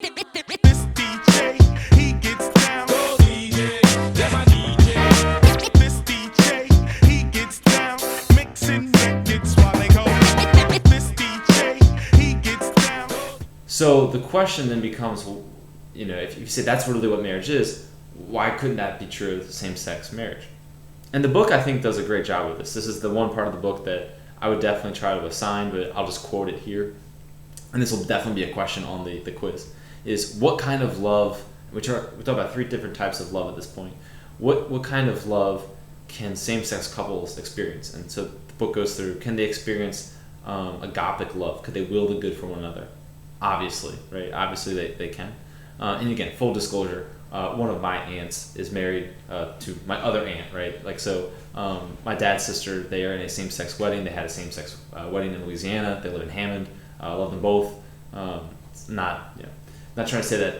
This DJ, he gets down. Go DJ, that's my DJ. This DJ, he gets down. Mixing records while they go. This DJ, he gets down. So the question then becomes, if you say that's really what marriage is, why couldn't that be true of same-sex marriage? And the book, I think, does a great job with this. This is the one part of the book that I would definitely try to assign, but I'll just quote it here. And this will definitely be a question on the quiz, is what kind of love, we talk about 3 different types of love at this point. What kind of love can same-sex couples experience? And so the book goes through, can they experience agapic love? Could they will the good for one another? Obviously, right? Obviously they can. And again, full disclosure, one of my aunts is married to my other aunt, right? My dad's sister, they are in a same-sex wedding. They had a same-sex wedding in Louisiana. They live in Hammond. I love them both. It's not trying to say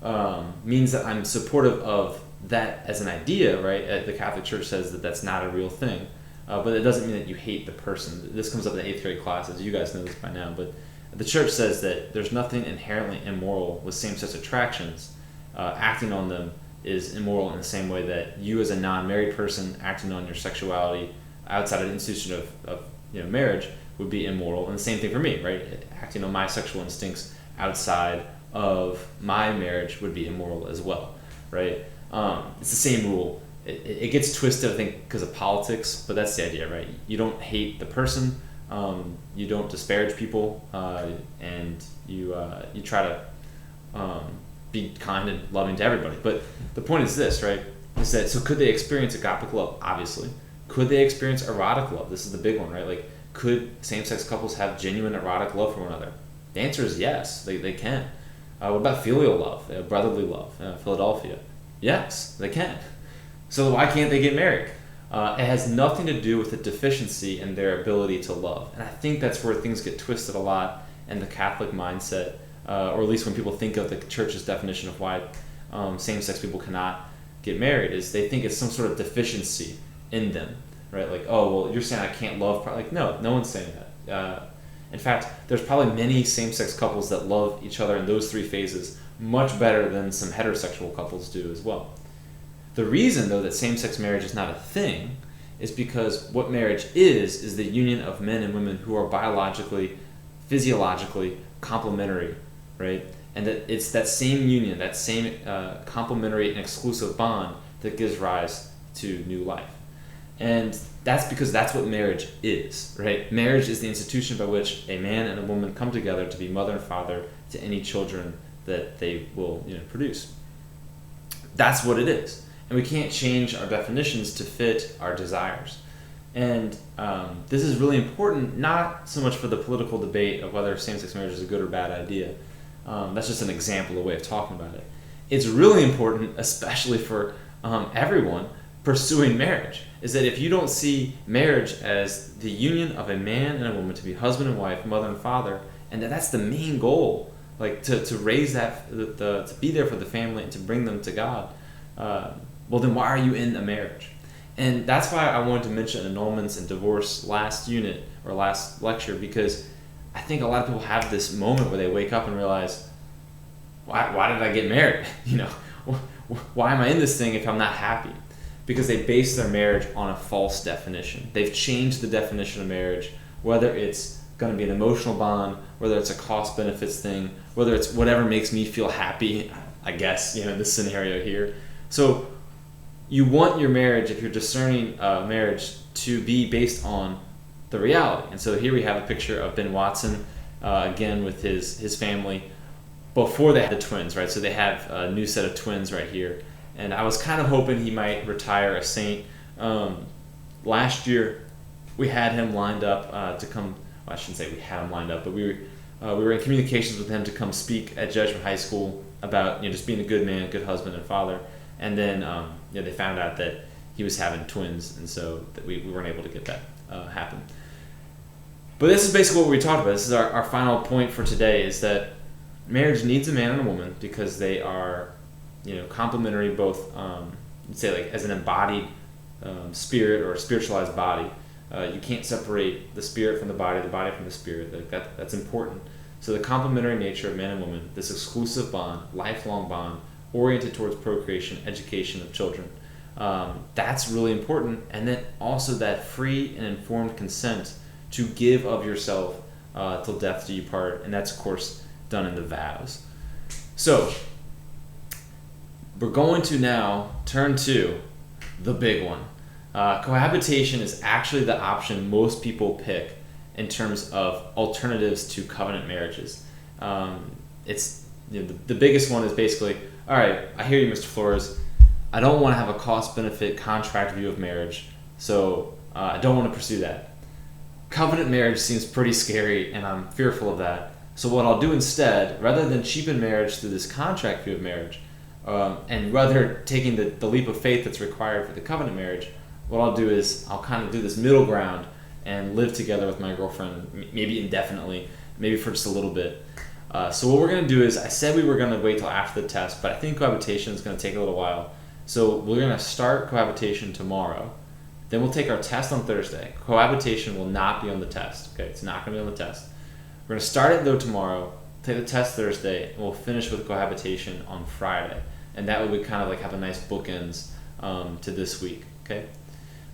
that means that I'm supportive of that as an idea, right? The Catholic Church says that that's not a real thing, but it doesn't mean that you hate the person. This comes up in the 8th grade classes. You guys know this by now, but the Church says that there's nothing inherently immoral with same-sex attractions. Acting on them is immoral in the same way that you as a non-married person acting on your sexuality outside of the institution of marriage would be immoral. And the same thing for me, right? Acting on my sexual instincts outside of my marriage would be immoral as well, right? It's the same rule. It gets twisted, I think, because of politics, but that's the idea, right? You don't hate the person, you don't disparage people, and you try to be kind and loving to everybody. But the point is this, right? Is that, so could they experience agapic love? Obviously. Could they experience erotic love? This is the big one, right? Like, could same-sex couples have genuine erotic love for one another? The answer is yes, they can. What about filial love, brotherly love, Philadelphia? Yes, they can. So why can't they get married? It has nothing to do with a deficiency in their ability to love. And I think that's where things get twisted a lot in the Catholic mindset, or at least when people think of the Church's definition of why same-sex people cannot get married, is they think it's some sort of deficiency in them, right? Like, oh, well, you're saying I can't love. Like, no one's saying that. In fact, there's probably many same-sex couples that love each other in those 3 phases much better than some heterosexual couples do as well. The reason, though, that same-sex marriage is not a thing is because what marriage is the union of men and women who are biologically, physiologically complementary, right? And that it's that same union, that same complementary and exclusive bond that gives rise to new life. And that's because that's what marriage is, right? Marriage is the institution by which a man and a woman come together to be mother and father to any children that they will produce. That's what it is. And we can't change our definitions to fit our desires. And this is really important, not so much for the political debate of whether same-sex marriage is a good or bad idea. That's just an example, a way of talking about it. It's really important, especially for everyone pursuing marriage, is that if you don't see marriage as the union of a man and a woman to be husband and wife, mother and father, and that's the main goal, like to raise that, to be there for the family and to bring them to God, well, then why are you in a marriage? And that's why I wanted to mention annulments and divorce last unit or last lecture, because I think a lot of people have this moment where they wake up and realize, why did I get married? Why am I in this thing if I'm not happy? Because they base their marriage on a false definition. They've changed the definition of marriage, whether it's going to be an emotional bond, whether it's a cost benefits thing, whether it's whatever makes me feel happy, I guess, this scenario here. So you want your marriage, if you're discerning marriage, to be based on the reality. And so here we have a picture of Ben Watson, again with his family, before they had the twins, right? So they have a new set of twins right here. And I was kind of hoping he might retire a saint. Last year, we had him lined up to come. Well, I shouldn't say we had him lined up, but we were in communications with him to come speak at Jesuit High School about just being a good man, good husband and father. And then they found out that he was having twins, and so that we weren't able to get that happen. But this is basically what we talked about. This is our final point for today: is that marriage needs a man and a woman because they are complementary, both say like as an embodied spirit or a spiritualized body. You can't separate the spirit from the body from the spirit. That's important. So the complementary nature of man and woman, this exclusive bond, lifelong bond, oriented towards procreation, education of children. That's really important. And then also that free and informed consent to give of yourself till death do you part. And that's, of course, done in the vows. So we're going to now turn to the big one. Cohabitation is actually the option most people pick in terms of alternatives to covenant marriages. It's the biggest one is basically, all right, I hear you, Mr. Flores. I don't want to have a cost-benefit contract view of marriage, so I don't want to pursue that. Covenant marriage seems pretty scary, and I'm fearful of that. So what I'll do instead, rather than cheapen marriage through this contract view of marriage, and rather taking the leap of faith that's required for the covenant marriage, what I'll do is I'll kind of do this middle ground and live together with my girlfriend, maybe indefinitely, maybe for just a little bit. So what we're going to do is, I said we were going to wait till after the test, but I think cohabitation is going to take a little while. So we're going to start cohabitation tomorrow. Then we'll take our test on Thursday. Cohabitation will not be on the test. Okay, it's not going to be on the test. We're going to start it though tomorrow, take the test Thursday, and we'll finish with cohabitation on Friday. And that would kind of like have a nice bookends to this week. Okay.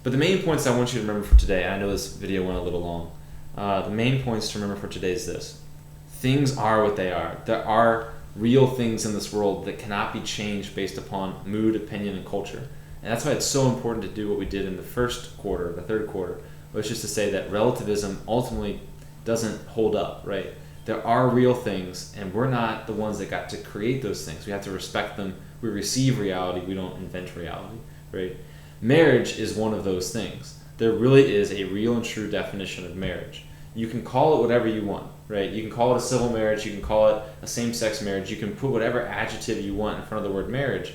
But the main points I want you to remember for today, and I know this video went a little long, the main points to remember for today is this. Things are what they are. There are real things in this world that cannot be changed based upon mood, opinion, and culture. And that's why it's so important to do what we did in the first quarter, the third quarter, which is to say that relativism ultimately doesn't hold up, right? There are real things, and we're not the ones that got to create those things. We have to respect them. We receive reality. We don't invent reality, right? Marriage is one of those things. There really is a real and true definition of marriage. You can call it whatever you want, right? You can call it a civil marriage. You can call it a same-sex marriage. You can put whatever adjective you want in front of the word marriage.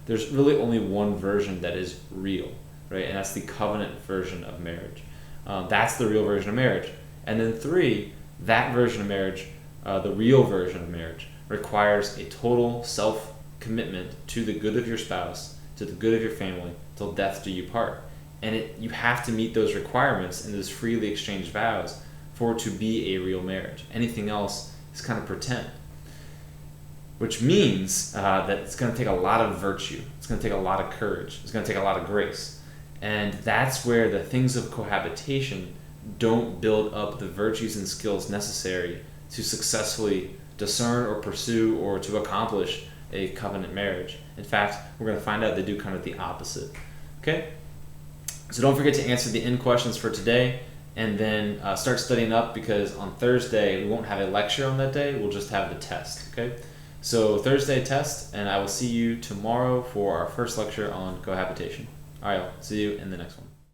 There's really only one version that is real, right? And that's the covenant version of marriage. That's the real version of marriage. And then 3, that version of marriage, the real version of marriage, requires a total self-commitment to the good of your spouse, to the good of your family, till death do you part. And you have to meet those requirements in those freely exchanged vows for it to be a real marriage. Anything else is kind of pretend. Which means that it's going to take a lot of virtue. It's going to take a lot of courage. It's going to take a lot of grace. And that's where the things of cohabitation don't build up the virtues and skills necessary to successfully discern or pursue or to accomplish a covenant marriage. In fact, we're going to find out they do kind of the opposite. Okay? So don't forget to answer the end questions for today, and then start studying up, because on Thursday we won't have a lecture on that day. We'll just have the test. Okay? So Thursday test, and I will see you tomorrow for our first lecture on cohabitation. All right, I'll see you in the next one.